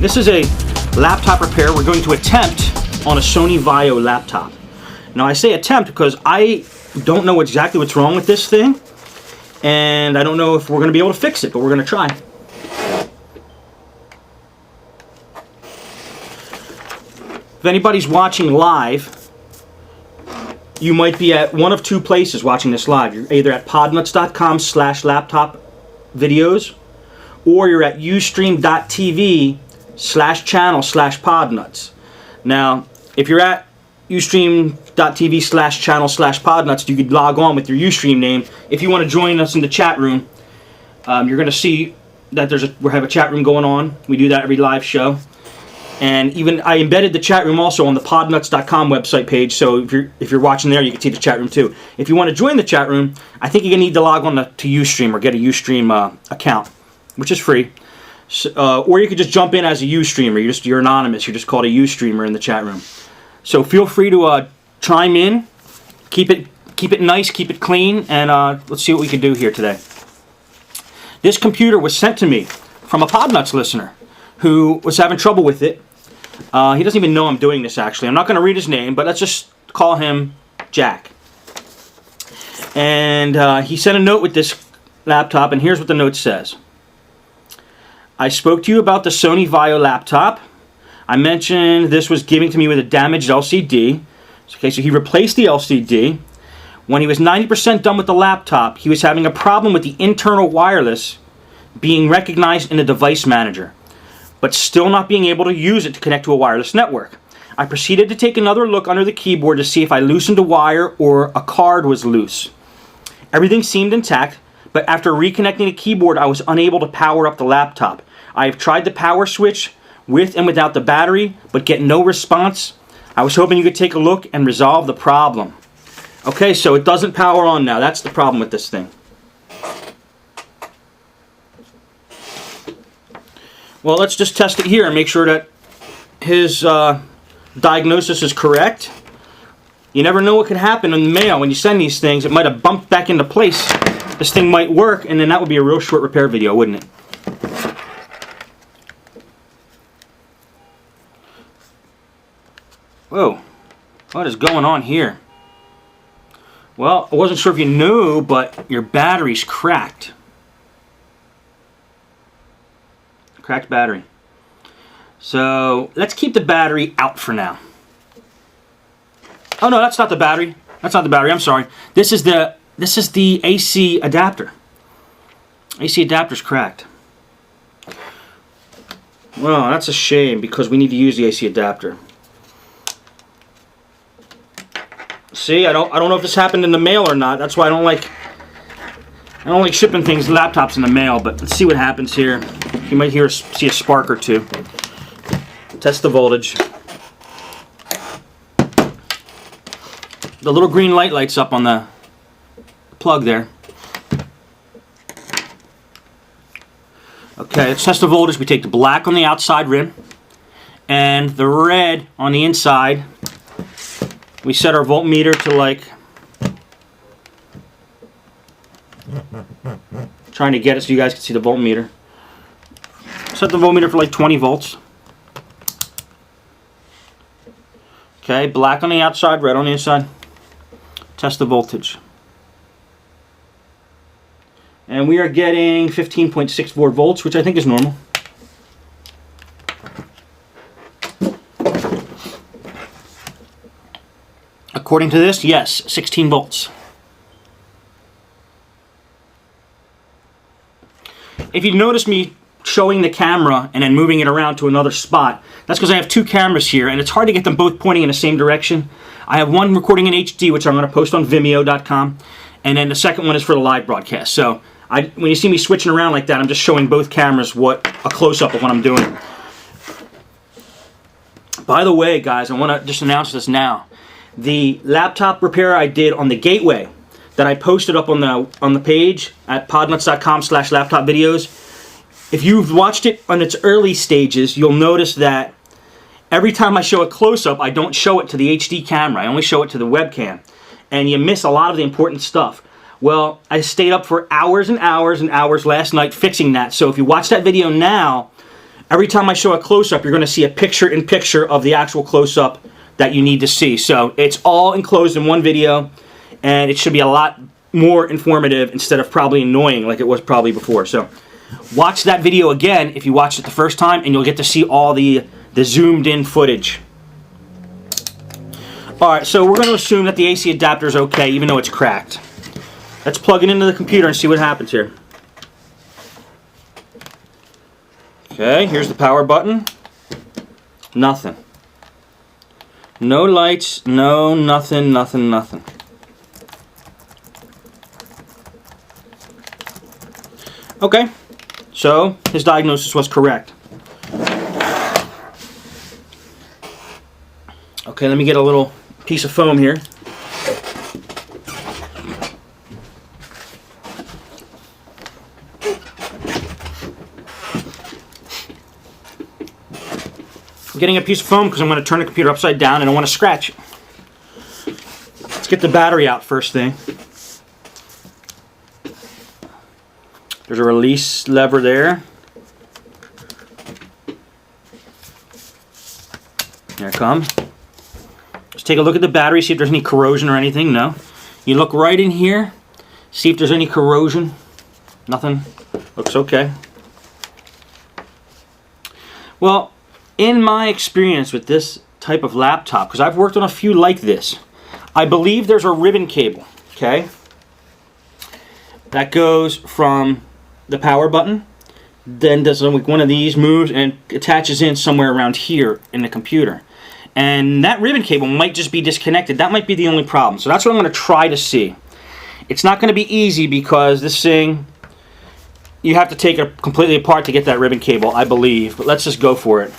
This is a laptop repair we're going to attempt on a Sony Vaio laptop. Now I say attempt because I don't know exactly what's wrong with this thing, and I don't know if we're going to be able to fix it, but we're going to try. If anybody's watching live, you might be at one of two places watching this live. You're either at podnuts.com/laptop videos, or you're at ustream.tv/channel/podnuts. Now, if you're at ustream.tv/channel/podnuts, you could log on with your Ustream name. If you want to join us in the chat room, you're going to see that we have a chat room going on. We do that every live show. And even I embedded the chat room also on the podnuts.com website page, so if you're watching there, you can see the chat room too. If you want to join the chat room, I think you're going to need to log on to Ustream or get a Ustream account, which is free. So, or you could just jump in as a Ustreamer. You're anonymous. You're just called a Ustreamer in the chat room. So feel free to chime in. Keep it nice, keep it clean, and let's see what we can do here today. This computer was sent to me from a Podnuts listener who was having trouble with it. He doesn't even know I'm doing this, actually. I'm not going to read his name, but let's just call him Jack. And he sent a note with this laptop, and here's what the note says. I spoke to you about the Sony Vaio laptop. I mentioned this was giving to me with a damaged LCD. Okay, so he replaced the LCD. When he was 90% done with the laptop, he was having a problem with the internal wireless being recognized in the device manager, but still not being able to use it to connect to a wireless network. I proceeded to take another look under the keyboard to see if I loosened a wire or a card was loose. Everything seemed intact, but after reconnecting the keyboard, I was unable to power up the laptop. I have tried the power switch with and without the battery, but get no response. I was hoping you could take a look and resolve the problem. Okay, so it doesn't power on now. That's the problem with this thing. Well, let's just test it here and make sure that his diagnosis is correct. You never know what could happen in the mail when you send these things. It might have bumped back into place. This thing might work, and then that would be a real short repair video, wouldn't it? Whoa, what is going on here? Well, I wasn't sure if you knew, but your battery's cracked. Cracked battery. So let's keep the battery out for now. Oh no, that's not the battery. That's not the battery. I'm sorry. This is the AC adapter. AC adapter's cracked. Well, that's a shame because we need to use the AC adapter. See, I don't know if this happened in the mail or not. That's why I don't like shipping things, laptops in the mail, but let's see what happens here. You might see a spark or two. Test the voltage. The little green light lights up on the plug there. Okay, let's test the voltage. We take the black on the outside rim and the red on the inside. We set our voltmeter to trying to get it so you guys can see the voltmeter. Set the voltmeter for 20 volts. Okay, black on the outside, red on the inside. Test the voltage. And we are getting 15.64 volts, which I think is normal. According to this, yes, 16 volts. If you notice me showing the camera and then moving it around to another spot, that's because I have two cameras here and it's hard to get them both pointing in the same direction. I have one recording in HD, which I'm going to post on Vimeo.com, and then the second one is for the live broadcast. So when you see me switching around like that, I'm just showing both cameras a close-up of what I'm doing. By the way, guys, I want to just announce this now. The laptop repair I did on the gateway that I posted up on the page at podnuts.com/laptop videos. If you've watched it on its early stages, you'll notice that every time I show a close-up, I don't show it to the HD camera. I only show it to the webcam. And you miss a lot of the important stuff. Well, I stayed up for hours and hours and hours last night fixing that. So if you watch that video now, every time I show a close-up, you're going to see a picture-in-picture of the actual close-up that you need to see. So it's all enclosed in one video, and it should be a lot more informative instead of probably annoying like it was probably before. So watch that video again if you watched it the first time, and you'll get to see all the zoomed-in footage. Alright, so we're going to assume that the AC adapter is okay, even though it's cracked. Let's plug it into the computer and see what happens here. Okay, here's the power button. Nothing. No lights, nothing. Okay, so his diagnosis was correct. Okay, let me get a little piece of foam here. I'm getting a piece of foam because I'm going to turn the computer upside down and I want to scratch it. Let's get the battery out first thing. There's a release lever there. There it comes. Let's take a look at the battery, see if there's any corrosion or anything. No. You look right in here, see if there's any corrosion. Nothing. Looks okay. Well, in my experience with this type of laptop, because I've worked on a few like this, I believe there's a ribbon cable, okay, that goes from the power button, then does like one of these moves and attaches in somewhere around here in the computer. And that ribbon cable might just be disconnected. That might be the only problem. So that's what I'm going to try to see. It's not going to be easy because this thing, you have to take it completely apart to get that ribbon cable, I believe. But let's just go for it.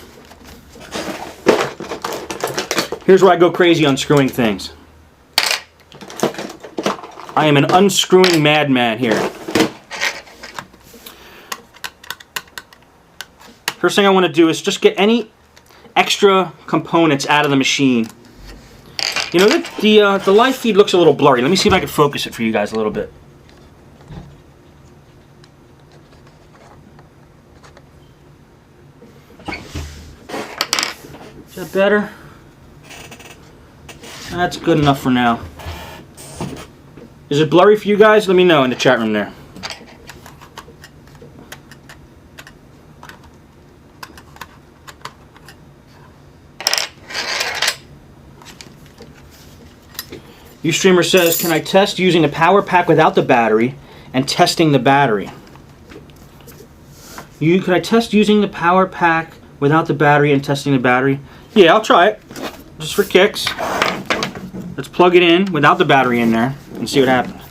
Here's where I go crazy unscrewing things. I am an unscrewing madman here. First thing I want to do is just get any extra components out of the machine. You know, the live feed looks a little blurry. Let me see if I can focus it for you guys a little bit. Is that better? That's good enough for now. Is it blurry for you guys? Let me know in the chat room there. Ustreamer says, can I test using the power pack without the battery and testing the battery? Could I test using the power pack without the battery and testing the battery? Yeah, I'll try it. Just for kicks. Let's plug it in without the battery in there and see what happens.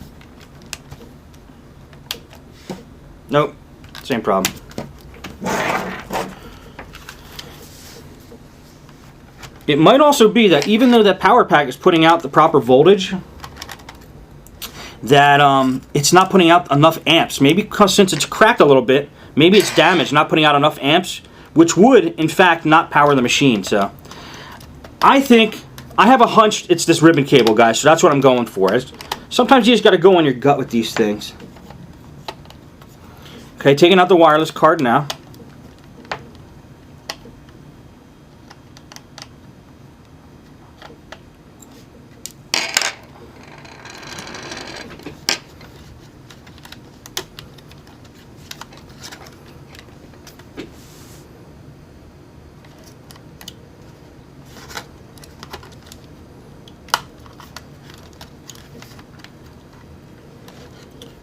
Nope, same problem. It might also be that even though that power pack is putting out the proper voltage, that it's not putting out enough amps. Maybe because since it's cracked a little bit, maybe it's damaged, not putting out enough amps, which would, in fact, not power the machine. So I think, I have a hunch it's this ribbon cable, guys, so that's what I'm going for. Sometimes you just got to go on your gut with these things. Okay, taking out the wireless card now.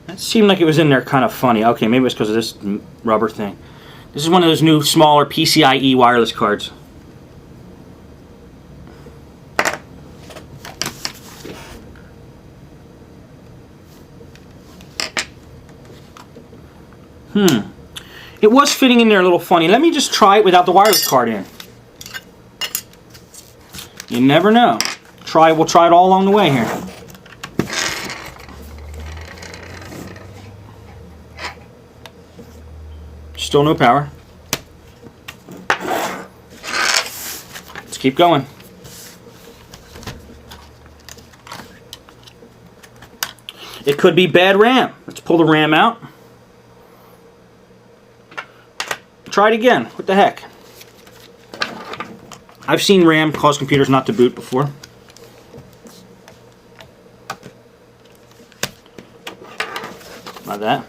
It seemed like it was in there kind of funny. Okay, maybe it's because of this rubber thing. This is one of those new smaller PCIe wireless cards. It was fitting in there a little funny. Let me just try it without the wireless card in. You never know. We'll try it all along the way here. Still no power. Let's keep going. It could be bad RAM. Let's pull the RAM out. try it again. What the heck? I've seen RAM cause computers not to boot before. Like that.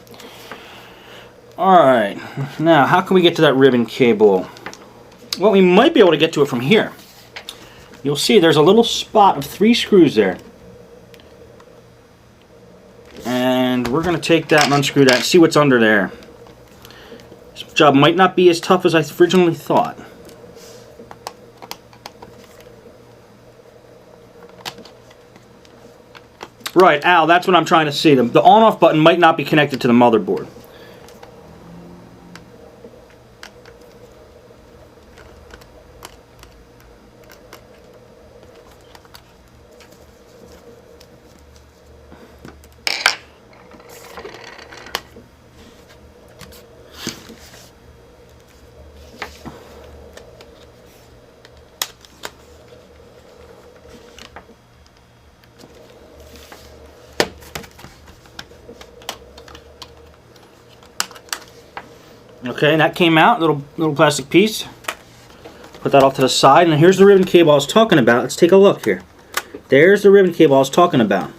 Alright, now how can we get to that ribbon cable? Well, we might be able to get to it from here. You'll see there's a little spot of 3 screws there. And we're going to take that and unscrew that and see what's under there. This job might not be as tough as I originally thought. Right, Al, that's what I'm trying to see. The on-off button might not be connected to the motherboard. Okay, that came out, little plastic piece. Put that off to the side, and here's the ribbon cable I was talking about. Let's take a look here. There's the ribbon cable I was talking about.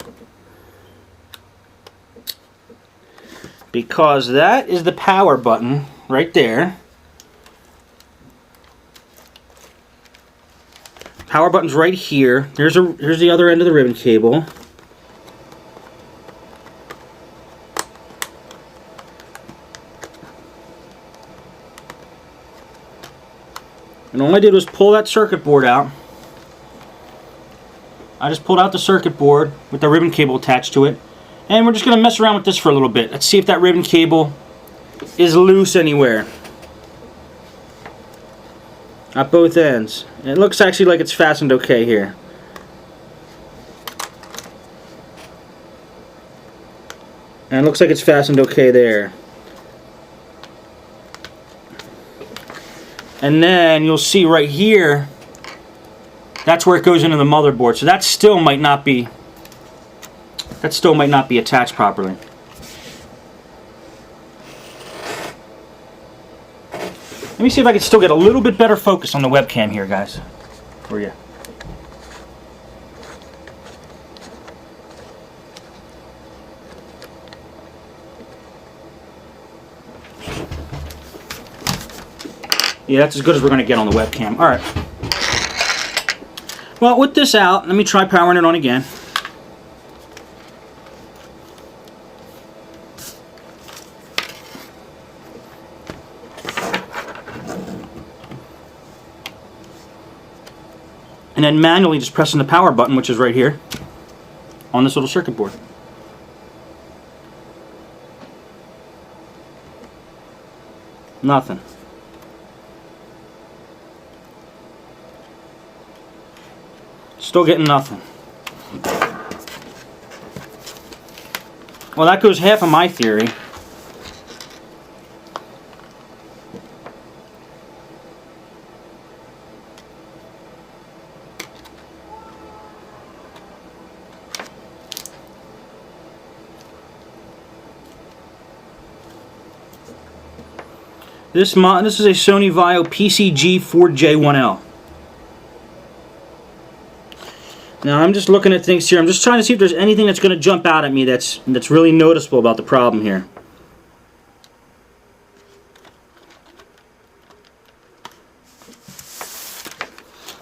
Because that is the power button right there. Power button's right here. Here's the other end of the ribbon cable. And all I did was pull that circuit board out. I just pulled out the circuit board with the ribbon cable attached to it. And we're just going to mess around with this for a little bit. Let's see if that ribbon cable is loose anywhere. At both ends. And it looks actually like it's fastened okay here. And it looks like it's fastened okay there. And then you'll see right here, that's where it goes into the motherboard. So that still might not be attached properly. Let me see if I can still get a little bit better focus on the webcam here, guys, for you. Yeah, that's as good as we're going to get on the webcam. Alright. Well, with this out, let me try powering it on again. And then manually just pressing the power button, which is right here, on this little circuit board. Nothing. Still getting nothing. Well, that goes half of my theory. This is a Sony Vaio PCG4J1L. Now I'm just looking at things here. I'm just trying to see if there's anything that's going to jump out at me that's really noticeable about the problem here.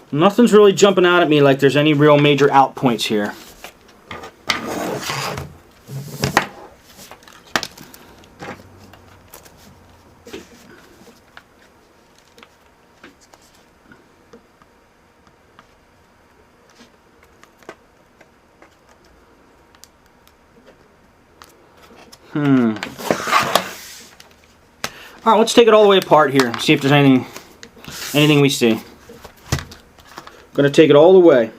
Nothing's really jumping out at me like there's any real major out points here. Alright, let's take it all the way apart here and see if there's anything we see. Gonna take it all the way.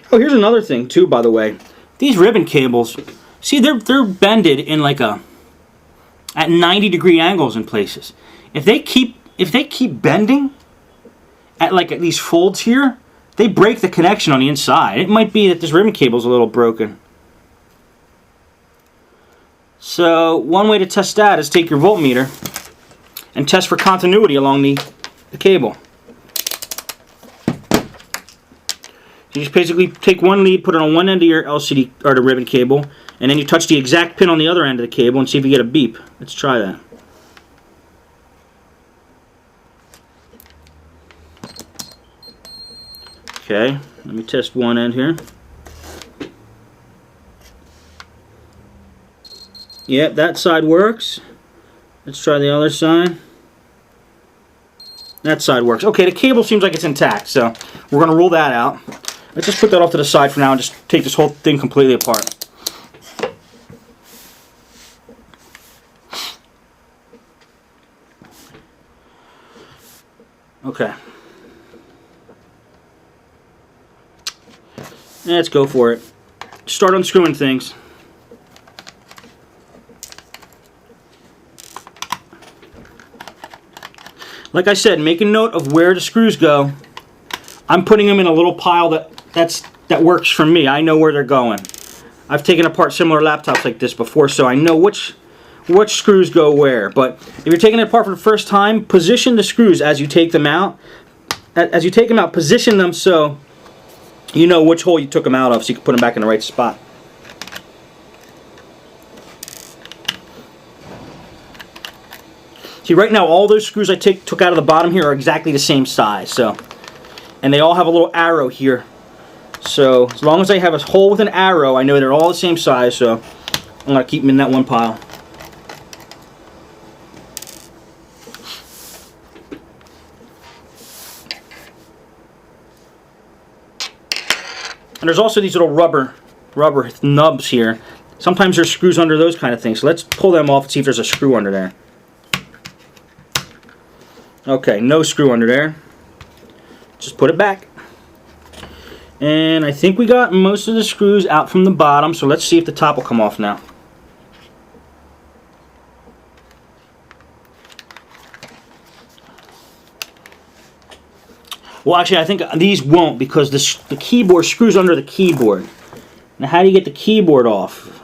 Oh, here's another thing too, by the way. These ribbon cables, see, they're bended in like at 90-degree angles in places. If they keep bending at these folds here, they break the connection on the inside. It might be that this ribbon cable's a little broken. So one way to test that is take your voltmeter and test for continuity along the cable. You just basically take one lead, put it on one end of your LCD or the ribbon cable, and then you touch the exact pin on the other end of the cable and see if you get a beep. Let's try that. Okay, let me test one end here. Yep, that side works. Let's try the other side. That side works. Okay, the cable seems like it's intact, so we're going to rule that out. Let's just put that off to the side for now and just take this whole thing completely apart. Okay. Let's go for it. Start unscrewing things. Like I said, make a note of where the screws go. I'm putting them in a little pile that works for me. I know where they're going. I've taken apart similar laptops like this before, so I know which screws go where. But if you're taking it apart for the first time, position the screws as you take them out. As you take them out, position them so you know which hole you took them out of, so you can put them back in the right spot. See, right now all those screws I took out of the bottom here are exactly the same size. And they all have a little arrow here. So as long as I have a hole with an arrow, I know they're all the same size, so I'm going to keep them in that one pile. And there's also these little rubber nubs here. Sometimes there's screws under those kind of things. So let's pull them off and see if there's a screw under there. Okay, no screw under there. Just put it back. And I think we got most of the screws out from the bottom, so let's see if the top will come off now. Well, actually, I think these won't because the keyboard screws under the keyboard. Now, how do you get the keyboard off?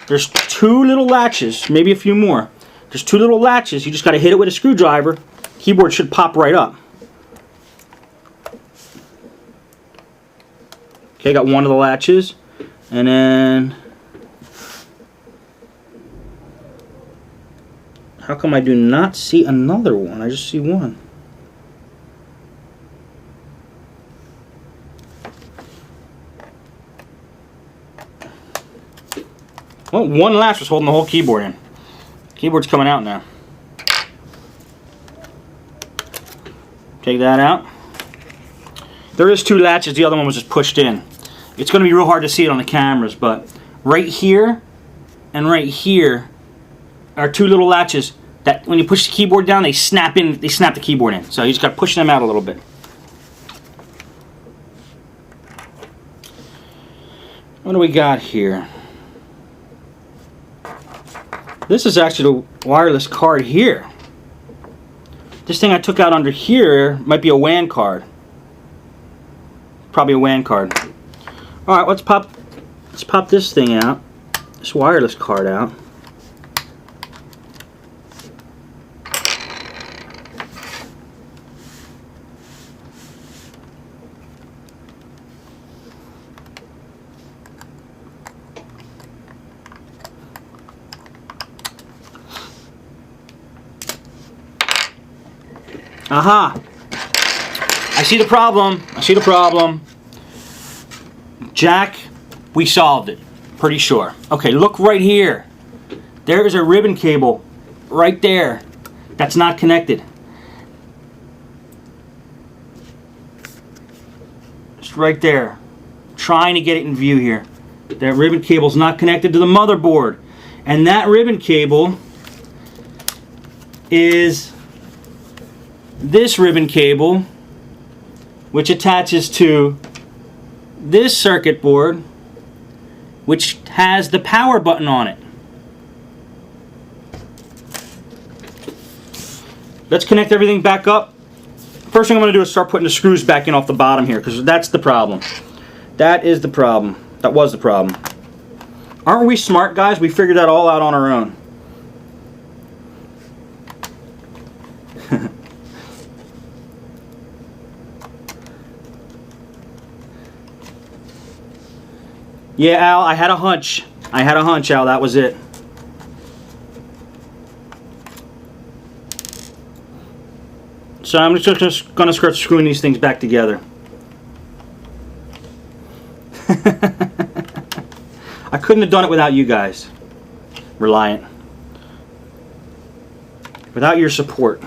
There's two little latches, maybe a few more. There's two little latches. You just got to hit it with a screwdriver. Keyboard should pop right up. Okay, got one of the latches. And then... how come I do not see another one? I just see one. Well, one latch was holding the whole keyboard in. Keyboard's coming out now. Take that out. There is two latches, the other one was just pushed in. It's going to be real hard to see it on the cameras, but right here and right here are two little latches that when you push the keyboard down, they snap the keyboard in. So you just got to push them out a little bit. What do we got here? This is actually the wireless card here. This thing I took out under here might be a WAN card. Probably a WAN card. Alright, let's pop this thing out. This wireless card out. Aha! I see the problem. I see the problem. Jack, we solved it. Pretty sure. Okay, look right here. There is a ribbon cable right there that's not connected. Just right there. Trying to get it in view here. That ribbon cable is not connected to the motherboard. And that ribbon cable is this ribbon cable, which attaches to this circuit board, which has the power button on it. Let's connect everything back up. First thing I'm going to do is start putting the screws back in off the bottom here, because that's the problem. That is the problem. That was the problem. Aren't we smart, guys? We figured that all out on our own. Yeah, Al, I had a hunch. I had a hunch, Al, that was it. So I'm just going to start screwing these things back together. I couldn't have done it without you guys. Reliant. Without your support.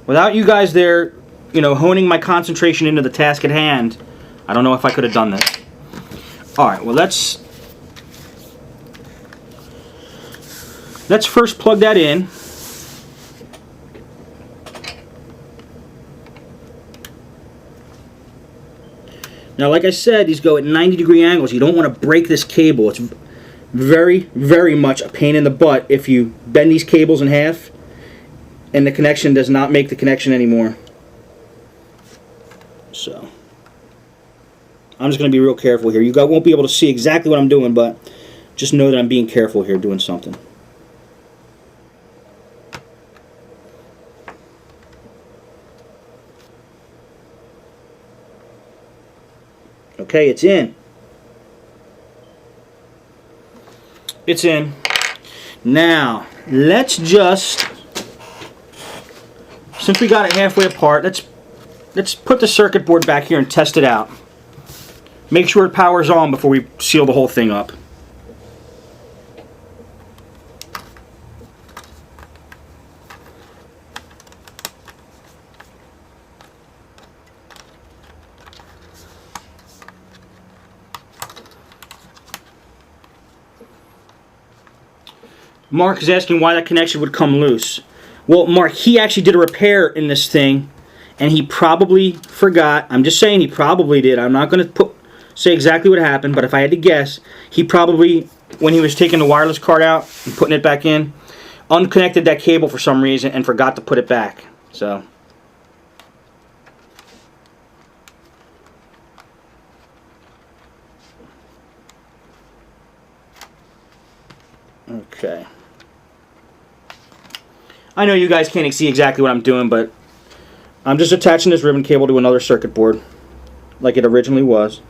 Without you guys there, you know, honing my concentration into the task at hand, I don't know if I could have done this. Alright, well let's first plug that in. Now, like I said, these go at 90-degree angles. You don't want to break this cable. It's very, very much a pain in the butt if you bend these cables in half and the connection does not make the connection anymore. So, I'm just going to be real careful here. You guys won't be able to see exactly what I'm doing, but just know that I'm being careful here doing something. Okay, it's in. It's in. Now, let's just, since we got it halfway apart, let's put the circuit board back here and test it out. Make sure it powers on before we seal the whole thing up. Mark is asking why that connection would come loose. Well, Mark, he actually did a repair in this thing, and he probably forgot. I'm just saying he probably did. I'm not going to say exactly what happened, but if I had to guess, he probably, when he was taking the wireless card out and putting it back in, unconnected that cable for some reason and forgot to put it back. So, okay. I know you guys can't see exactly what I'm doing, but I'm just attaching this ribbon cable to another circuit board like it originally was.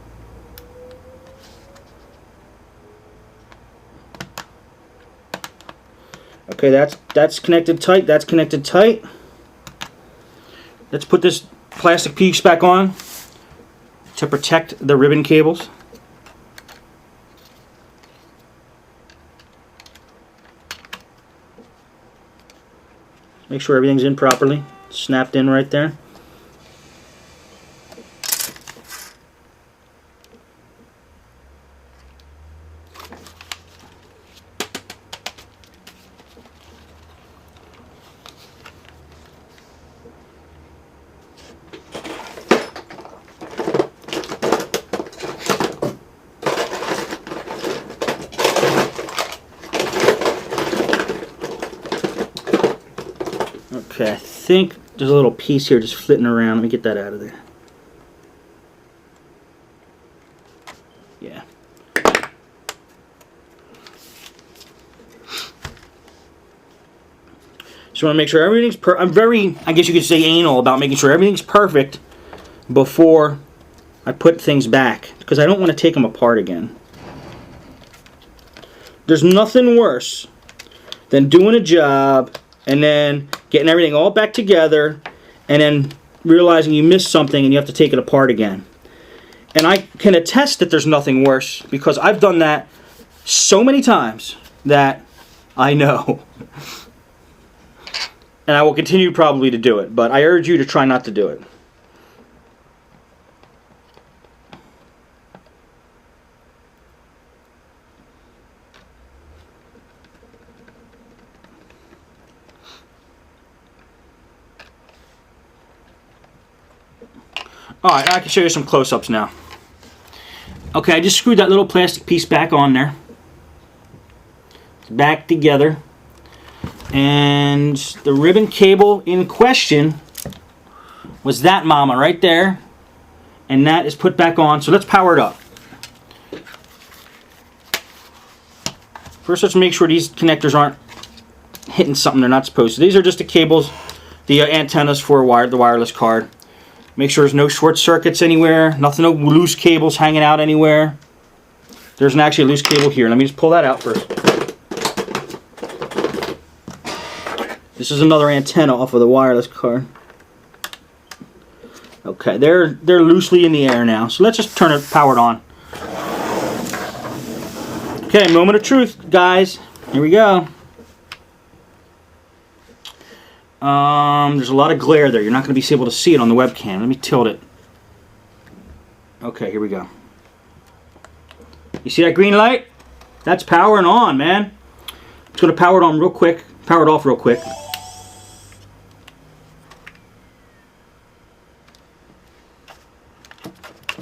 Okay, that's connected tight, that's connected tight. Let's put this plastic piece back on to protect the ribbon cables. Make sure everything's in properly. Snapped in right there. Okay, I think there's a little piece here just flitting around. Let me get that out of there. Yeah. Just want to make sure everything's I'm very, I guess you could say, anal about making sure everything's perfect before I put things back, because I don't want to take them apart again. There's nothing worse than doing a job and then getting everything all back together and then realizing you missed something and you have to take it apart again. And I can attest that there's nothing worse, because I've done that so many times that I know. And I will continue probably to do it, but I urge you to try not to do it. Alright, I can show you some close-ups now. Okay, I just screwed that little plastic piece back on there. It's back together. And the ribbon cable in question was that mama right there. And that is put back on. So let's power it up. First, let's make sure these connectors aren't hitting something they're not supposed to. These are just the cables, the antennas for the wireless card. Make sure there's no short circuits anywhere, nothing, no loose cables hanging out anywhere. There's actually a loose cable here. Let me just pull that out first. This is another antenna off of the wireless card. Okay, they're loosely in the air now. So let's just turn it powered on. Okay, moment of truth, guys. Here we go. There's a lot of glare there. You're not going to be able to see it on the webcam. Let me tilt it. Okay, here we go. You see that green light? That's powering on, man. It's going to power it on real quick. Power it off real quick.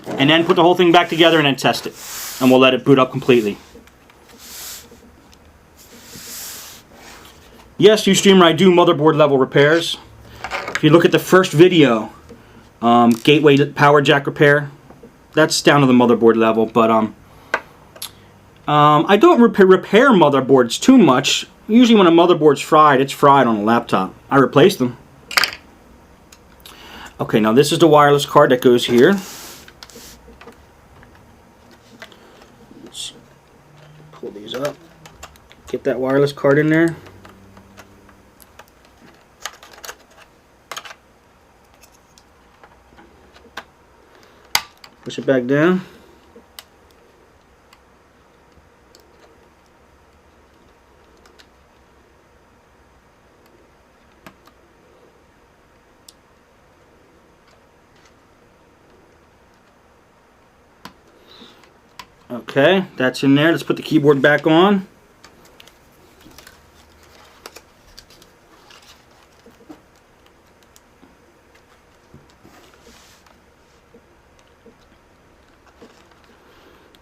And then put the whole thing back together and then test it. And we'll let it boot up completely. Yes, Ustreamer, I do motherboard level repairs. If you look at the first video, gateway power jack repair, that's down to the motherboard level. But I don't repair motherboards too much. Usually when a motherboard's fried, it's fried on a laptop. I replace them. Okay, now this is the wireless card that goes here. Let's pull these up. Get that wireless card in there. Push it back down. Okay, that's in there. Let's put the keyboard back on.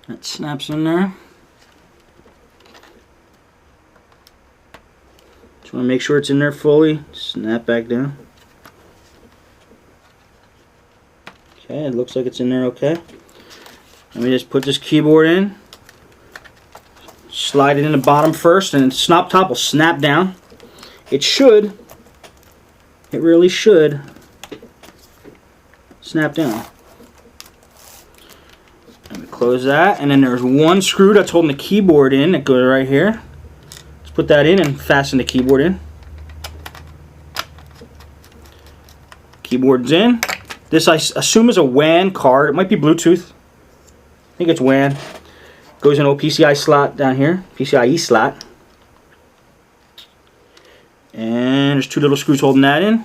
That snaps in there. Just want to make sure it's in there fully. Snap back down. Okay, it looks like it's in there okay. Let me just put this keyboard in. Slide it in the bottom first, and the top will snap down. It should. It really should snap down. Let me close that, and then there's one screw that's holding the keyboard in that goes right here. Let's put that in and fasten the keyboard in. Keyboard's in. This I assume is a WAN card. It might be Bluetooth. I think it's WAN. Goes into a PCI slot down here, PCIe slot. And there's two little screws holding that in.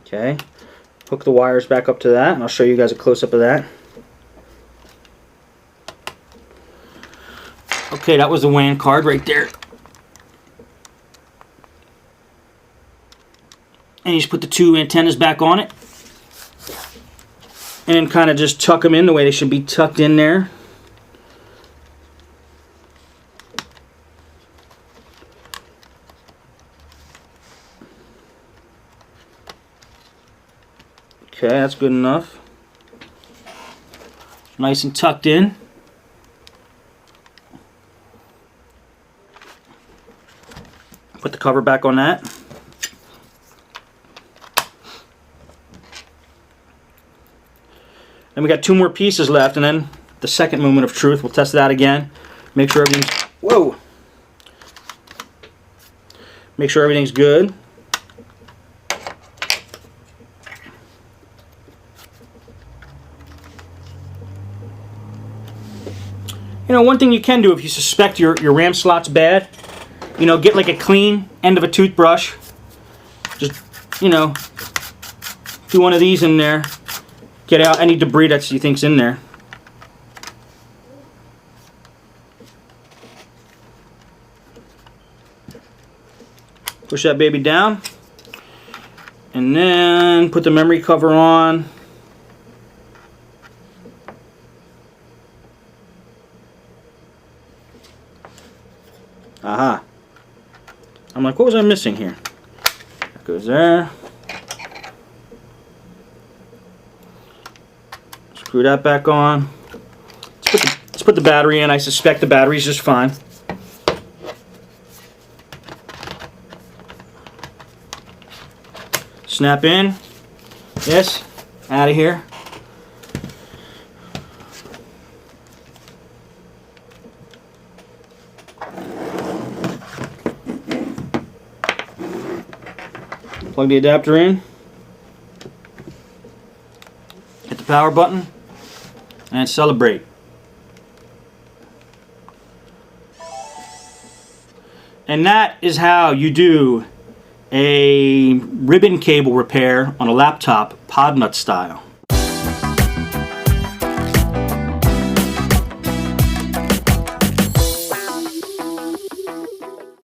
Okay. Hook the wires back up to that, and I'll show you guys a close-up of that. Okay, that was the WAN card right there. And you just put the two antennas back on it. And then kind of just tuck them in the way they should be tucked in there. Okay, that's good enough. Nice and tucked in. Put the cover back on that. And we got two more pieces left, and then the second moment of truth. We'll test that again. Make sure everything's Make sure everything's good. You know, one thing you can do if you suspect your RAM slot's bad, you know, get like a clean end of a toothbrush. Just, you know, do one of these in there. Get out any debris that you think's in there. Push that baby down. And then put the memory cover on. Aha. I'm like, what was I missing here? That goes there. Screw that back on. Let's put the battery in. I suspect the battery's just fine. Snap in. Yes. Out of here. Plug the adapter in. Hit the power button. And celebrate. And that is how you do a ribbon cable repair on a laptop pod nut style.